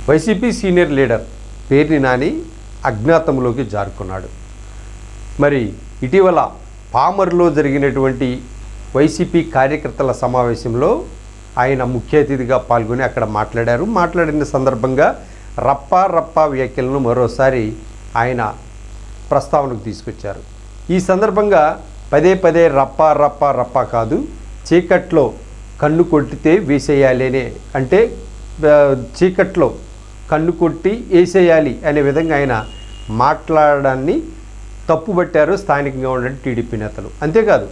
YCP senior leader Perni Nani అజ్ఞాతంలోకి జారుకున్నాడు. మరి ఇటీవల పామర్లో జరిగినటువంటి వైసీపీ కార్యకర్తల సమావేశంలో ఆయన ముఖ్య అతిథిగా పాల్గొని అక్కడ మాట్లాడిన సందర్భంగా రప్పా వ్యాఖ్యలను మరోసారి ఆయన ప్రస్తావనకు తీసుకొచ్చారు. ఈ సందర్భంగా పదే రప్పా కాదు, చీకట్లో కన్ను కొట్టితే వేసేయాలి అంటే చీకట్లో కన్ను కొట్టి వేసేయాలి అనే విధంగా ఆయన మాట్లాడడాన్ని తప్పుబట్టారు స్థానికంగా ఉన్న టీడీపీ నేతలు. అంతేకాదు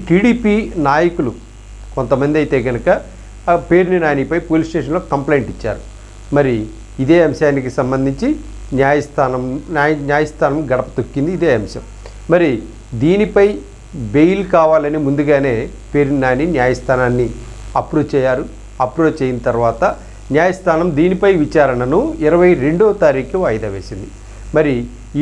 టీడీపీ నాయకులు కొంతమంది అయితే కనుక పేర్ని నానిపై పోలీస్ స్టేషన్లో కంప్లైంట్ ఇచ్చారు. మరి ఇదే అంశానికి సంబంధించి న్యాయస్థానం గడప తొక్కింది ఇదే అంశం. మరి దీనిపై బెయిల్ కావాలని ముందుగానే పేర్ని నాని న్యాయస్థానాన్ని అప్రోచ్ అయిన తర్వాత న్యాయస్థానం దీనిపై విచారణను 22వ తారీఖు వాయిదా వేసింది. మరి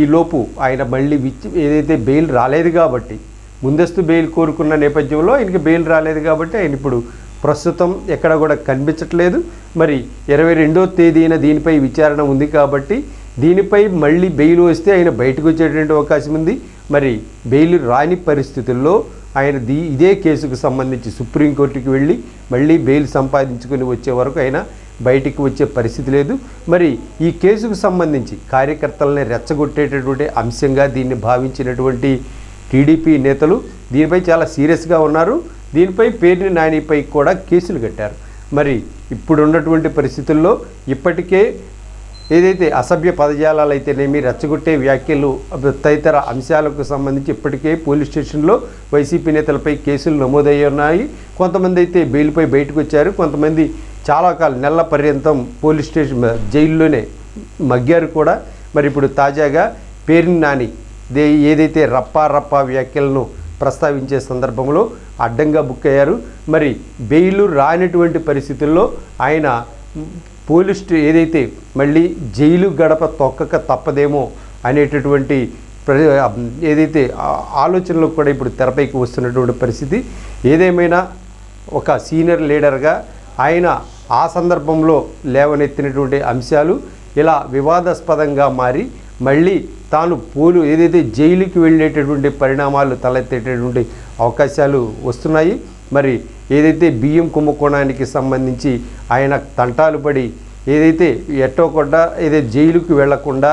ఈలోపు ఆయన మళ్ళీ ఏదైతే బెయిల్ రాలేదు కాబట్టి, ముందస్తు బెయిల్ కోరుకున్న నేపథ్యంలో ఆయనకి బెయిల్ రాలేదు కాబట్టి ఆయన ఇప్పుడు ప్రస్తుతం ఎక్కడ కూడా కనిపించట్లేదు. మరి 22వ తేదీన దీనిపై విచారణ ఉంది కాబట్టి దీనిపై మళ్ళీ బెయిల్ వస్తే ఆయన బయటకు వచ్చేటువంటి అవకాశం ఉంది. మరి బెయిల్ రాని పరిస్థితుల్లో ఆయన ఇదే కేసుకు సంబంధించి సుప్రీంకోర్టుకి వెళ్ళి మళ్ళీ బెయిల్ సంపాదించుకుని వచ్చే వరకు ఆయన బయటికి వచ్చే పరిస్థితి లేదు. మరి ఈ కేసుకు సంబంధించి కార్యకర్తలని రెచ్చగొట్టేటటువంటి అంశంగా దీన్ని భావించినటువంటి టీడీపీ నేతలు దీనిపై చాలా సీరియస్గా ఉన్నారు. దీనిపై పేర్ని నానిపై కూడా కేసులు కట్టారు. మరి ఇప్పుడున్నటువంటి పరిస్థితుల్లో ఇప్పటికే ఏదైతే అసభ్య పదజాలాలు అయితేనేమి, రెచ్చగొట్టే వ్యాఖ్యలు, తదితర అంశాలకు సంబంధించి ఇప్పటికే పోలీస్ స్టేషన్లో వైసీపీ నేతలపై కేసులు నమోదయ్యి ఉన్నాయి. కొంతమంది అయితే బెయిల్పై బయటకు వచ్చారు, కొంతమంది చాలా కాలం నెలల పర్యంతం పోలీస్ స్టేషన్ జైల్లోనే మగ్గారు కూడా. మరి ఇప్పుడు తాజాగా పేర్ని నాని ఏదైతే రప్పా వ్యాఖ్యలను ప్రస్తావించే సందర్భంలో అడ్డంగా బుక్ అయ్యారు. మరి బెయిల్ రానటువంటి పరిస్థితుల్లో ఆయన ఏదైతే మళ్ళీ జైలు గడప తొక్కక తప్పదేమో అనేటటువంటి ఏదైతే ఆలోచనలు కూడా ఇప్పుడు తెరపైకి వస్తున్నటువంటి పరిస్థితి. ఏదేమైనా ఒక సీనియర్ లీడర్గా ఆయన ఆ సందర్భంలో లేవనెత్తినటువంటి అంశాలు ఇలా వివాదాస్పదంగా మారి మళ్ళీ తాను ఏదైతే జైలుకి వెళ్ళేటటువంటి పరిణామాలు తలెత్తేటటువంటి అవకాశాలు వస్తున్నాయి. మరి ఏదైతే బియ్యం కుంభకోణానికి సంబంధించి ఆయన తంటాలు పడి ఏదైతే ఎట్టోకొడ్డ ఏదైతే జైలుకి వెళ్లకుండా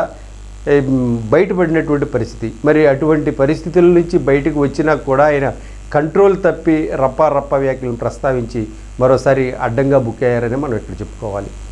బయటపడినటువంటి పరిస్థితి. మరి అటువంటి పరిస్థితుల నుంచి బయటకు వచ్చినా కూడా ఆయన కంట్రోల్ తప్పి రప్పా వ్యాఖ్యలను ప్రస్తావించి మరోసారి అడ్డంగా బుక్ అయ్యారని మనం ఇక్కడ చెప్పుకోవాలి.